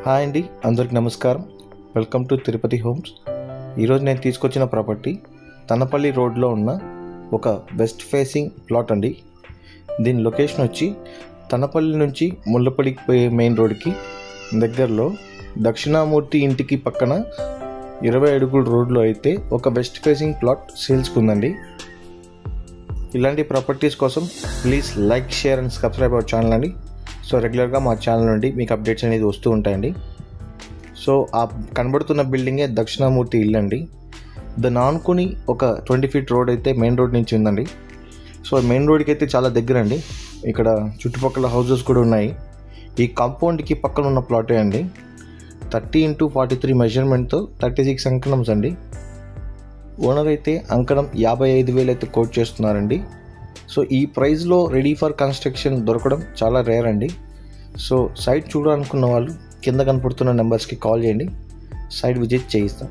Hi అండి, అందరికి నమస్కారం. Welcome to Tirupati homes. ఈరోజు నేను తీసుకొచ్చిన ప్రాపర్టీ తనపల్లి రోడ్లో ఉన్న ఒక వెస్ట్ ఫేసింగ్ ప్లాట్ అండి. దీని లొకేషన్ వచ్చి తనపల్లి నుంచి ముళ్ళపల్లికి పోయే మెయిన్ రోడ్కి దగ్గరలో దక్షిణామూర్తి ఇంటికి పక్కన 20 అడుగుల రోడ్లో అయితే ఒక వెస్ట్ ఫేసింగ్ ప్లాట్ సేల్స్కి ఉందండి. ఇలాంటి ప్రాపర్టీస్ కోసం please like, share and subscribe our channel అండి. సో రెగ్యులర్గా మా ఛానల్ నుండి మీకు అప్డేట్స్ అనేది వస్తూ ఉంటాయండి. సో ఆ కనబడుతున్న బిల్డింగే దక్షిణామూర్తి ఇల్లు అండి. దాన్ని ఆనుకుని ఒక 20 ఫీట్ రోడ్ అయితే మెయిన్ రోడ్ నుంచి ఉందండి. సో మెయిన్ రోడ్కి అయితే చాలా దగ్గర అండి. ఇక్కడ చుట్టుపక్కల హౌసెస్ కూడా ఉన్నాయి. ఈ కాంపౌండ్కి పక్కన ఉన్న ప్లాటే అండి. 30x43 మెజర్మెంట్తో 36 అంకణమ్స్ అండి. ఓనర్ అయితే అంకణం 55,000 అయితే కోట్ చేస్తున్నారండి. సో ఈ ప్రైస్లో రెడీ ఫర్ కన్స్ట్రక్షన్ దొరకడం చాలా రేర్ అండి. సో సైట్ చూడాలనుకున్న వాళ్ళు కింద కనపడుతున్న నెంబర్స్కి కాల్ చేయండి, సైట్ విజిట్ చేయిస్తాం.